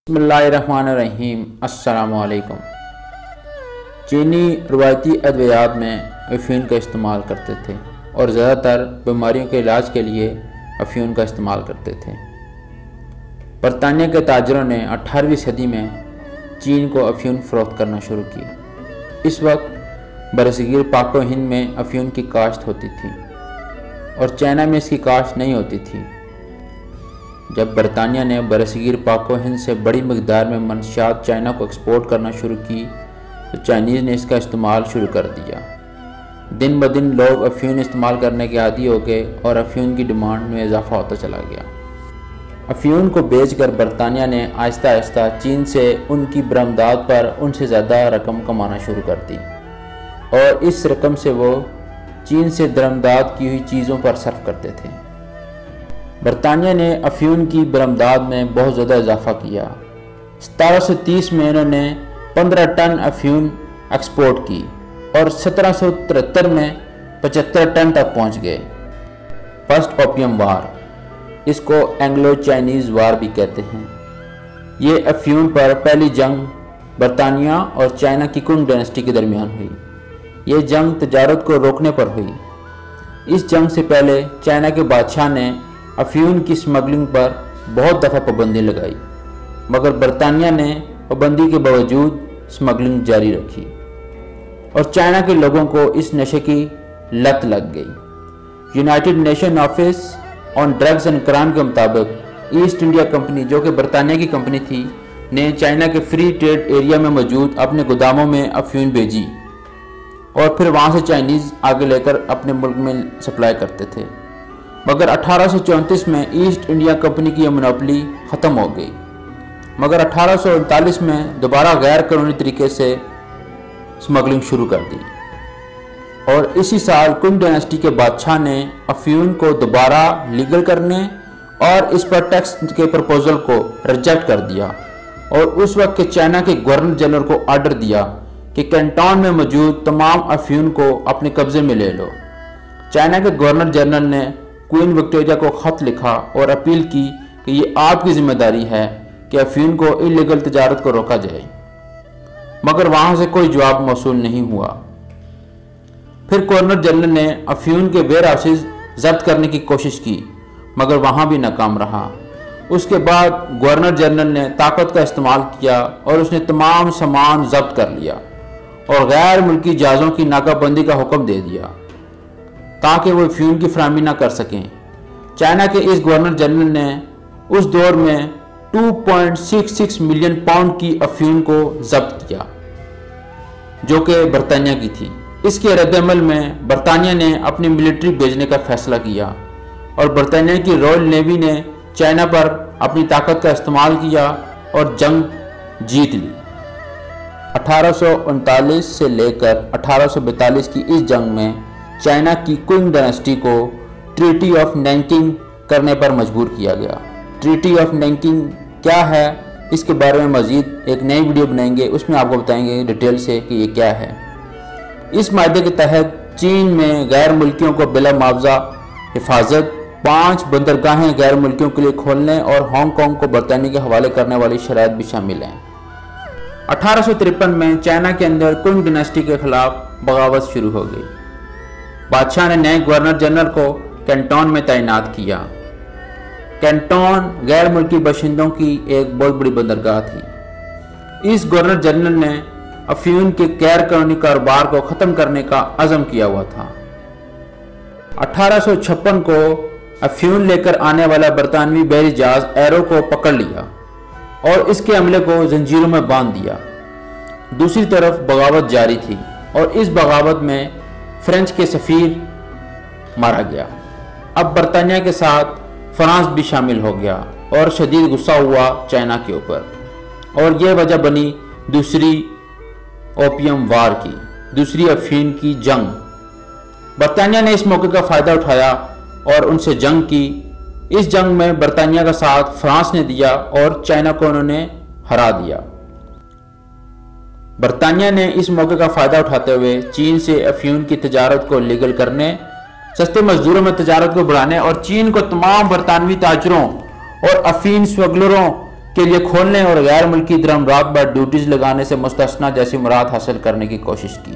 بسم اللہ الرحمن الرحیم۔ السلام علیکم۔ چینی روایتی ادویات میں افیون کا استعمال کرتے تھے اور زیادہ تر بیماریوں کے علاج کے لیے افیون کا استعمال کرتے تھے۔ برطانیہ کے تاجروں نے 18ویں صدی میں چین کو افیون فروخت کرنا شروع کی۔ اس وقت برصغیر پاک و ہند میں افیون کی کاشت ہوتی تھی اور چائنا میں اس کی کاشت نہیں ہوتی تھی۔ جب برطانیہ نے برصغیر پاک و ہند سے بڑی مقدار میں منشیات چائنا کو ایکسپورٹ کرنا شروع کی تو چائنیز نے اس کا استعمال شروع کر دیا۔ دن بدن لوگ افیون استعمال کرنے کے عادی ہو گئے اور افیون کی ڈیمانڈ میں اضافہ ہوتا چلا گیا۔ افیون کو بیچ کر برطانیہ نے آہستہ آہستہ چین سے ان کی برآمدات پر ان سے زیادہ رقم کمانا شروع کر دی اور اس رقم سے وہ چین سے درآمدات کی ہوئی چیزوں پر صرف کرتے تھے۔ برطانیہ نے افیون کی برآمدات میں بہت زیادہ اضافہ کیا۔ 1730 میں انہوں نے 15 ٹن افیون ایکسپورٹ کی اور 1773 میں 75 ٹن تک پہنچ گئے۔ فرسٹ اوپیم وار، اس کو اینگلو چائنیز وار بھی کہتے ہیں، یہ افیون پر پہلی جنگ برطانیہ اور چائنا کی کنگ ڈائنسٹی کے درمیان ہوئی۔ یہ جنگ تجارت کو روکنے پر ہوئی۔ اس جنگ سے پہلے چائنا کے بادشاہ نے افیون کی سمگلنگ پر بہت دفعہ پابندی لگائی، مگر برطانیہ نے پابندی کے باوجود سمگلنگ جاری رکھی اور چائنا کے لوگوں کو اس نشے کی لت لگ گئی۔ United nation office on drugs and crime کے مطابق ایسٹ انڈیا کمپنی، جو کہ برطانیہ کی کمپنی تھی، نے چائنا کے فری ٹریڈ ایریا میں موجود اپنے گوداموں میں افیون بھیجی اور پھر وہاں سے چائنیز آگے لے کر اپنے ملک میں سپلائی کرتے تھے، مگر 1834 میں ایسٹ انڈیا کمپنی کی یہ مونوپلی ختم ہو گئی، مگر 1839 میں دوبارہ غیر قانونی طریقے سے سمگلنگ شروع کر دی اور اسی سال کنگ ڈائنسٹی کے بادشاہ نے افیون کو دوبارہ لیگل کرنے اور اس پر ٹیکس کے پرپوزل کو ریجیکٹ کر دیا اور اس وقت کے چائنا کے گورنر جنرل کو آرڈر دیا کہ کینٹون میں موجود تمام افیون کو اپنے قبضے میں لے لو۔ چائنا کے گورنر جنرل نے کوئین وکٹوریہ کو خط لکھا اور اپیل کی کہ یہ آپ کی ذمہ داری ہے کہ افیون کو انلیگل تجارت کو روکا جائے، مگر وہاں سے کوئی جواب موصول نہیں ہوا۔ پھر گورنر جنرل نے افیون کے ویئر ہاؤسز ضبط کرنے کی کوشش کی، مگر وہاں بھی ناکام رہا۔ اس کے بعد گورنر جنرل نے طاقت کا استعمال کیا اور اس نے تمام سامان ضبط کر لیا اور غیر ملکی جہازوں کی ناکہ بندی کا حکم دے دیا تاکہ وہ افیون کی فراہمی نہ کر سکیں۔ چائنا کے اس گورنر جنرل نے اس دور میں 2.66 ملین پاؤنڈ کی افیون کو ضبط کیا جو کہ برطانیہ کی تھی۔ اس کے رد عمل میں برطانیہ نے اپنی ملٹری بھیجنے کا فیصلہ کیا اور برطانیہ کی رائل نیوی نے چائنا پر اپنی طاقت کا استعمال کیا اور جنگ جیت لی۔ 1839 سے لے کر 1842 کی اس جنگ میں چائنا کی کنگ ڈائنسٹی کو ٹریٹی آف نینکنگ کرنے پر مجبور کیا گیا۔ ٹریٹی آف نینکنگ کیا ہے، اس کے بارے میں مزید ایک نئی ویڈیو بنائیں گے، اس میں آپ کو بتائیں گے ڈیٹیل سے کہ یہ کیا ہے۔ اس معاہدے کے تحت چین میں غیر ملکیوں کو بلا معاوضہ حفاظت 5 بندرگاہیں غیر ملکیوں کے لیے کھولنے اور ہانگ کانگ کو برطانیہ کے حوالے کرنے والی شرائط بھی شامل ہیں۔ 1853 میں چائنا کے اندر کنگ ڈائنسٹی کے خلاف بغاوت شروع ہو گئی۔ بادشاہ نے نئے گورنر جنرل کو کینٹون میں تعینات کیا۔ کینٹون غیر ملکی باشندوں کی ایک بہت بڑی بندرگاہ تھی۔ اس گورنر جنرل نے افیون کے غیر قانونی کاروبار کو ختم کرنے کا عزم کیا ہوا تھا۔ 1856 کو افیون لے کر آنے والا برطانوی بحری جہاز ایرو کو پکڑ لیا اور اس کے عملے کو زنجیروں میں باندھ دیا۔ دوسری طرف بغاوت جاری تھی اور اس بغاوت میں فرینچ کے سفیر مارا گیا۔ اب برطانیہ کے ساتھ فرانس بھی شامل ہو گیا اور شدید غصہ ہوا چائنا کے اوپر اور یہ وجہ بنی دوسری اوپیم وار کی، دوسری افیون کی جنگ۔ برطانیہ نے اس موقع کا فائدہ اٹھایا اور ان سے جنگ کی۔ اس جنگ میں برطانیہ کا ساتھ فرانس نے دیا اور چائنا کو انہوں نے ہرا دیا۔ برطانیہ نے اس موقع کا فائدہ اٹھاتے ہوئے چین سے افیون کی تجارت کو لیگل کرنے، سستے مزدوروں میں تجارت کو بڑھانے اور چین کو تمام برطانوی تاجروں اور افیون سمگلروں کے لیے کھولنے اور غیر ملکی درہم رات بھر ڈیوٹیز لگانے سے مستثنی جیسی مراد حاصل کرنے کی کوشش کی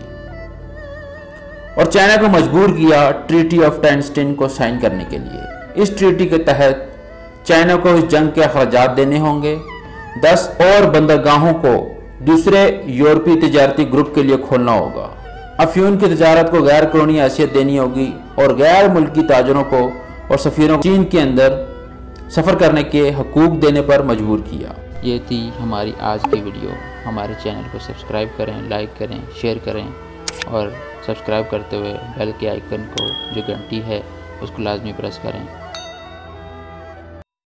اور چائنا کو مجبور کیا ٹریٹی آف ٹینسٹن کو سائن کرنے کے لیے۔ اس ٹریٹی کے تحت چائنا کو اس جنگ کے اخراجات دینے ہوں گے، 10 اور بندرگاہوں کو دوسرے یورپی تجارتی گروپ کے لیے کھولنا ہوگا، افیون کی تجارت کو غیر قانونی حیثیت دینی ہوگی اور غیر ملکی تاجروں کو اور سفیروں کو چین کے اندر سفر کرنے کے حقوق دینے پر مجبور کیا۔ یہ تھی ہماری آج کی ویڈیو۔ ہمارے چینل کو سبسکرائب کریں، لائک کریں، شیئر کریں اور سبسکرائب کرتے ہوئے بیل کے آئیکن کو جو گھنٹی ہے اس کو لازمی پریس کریں۔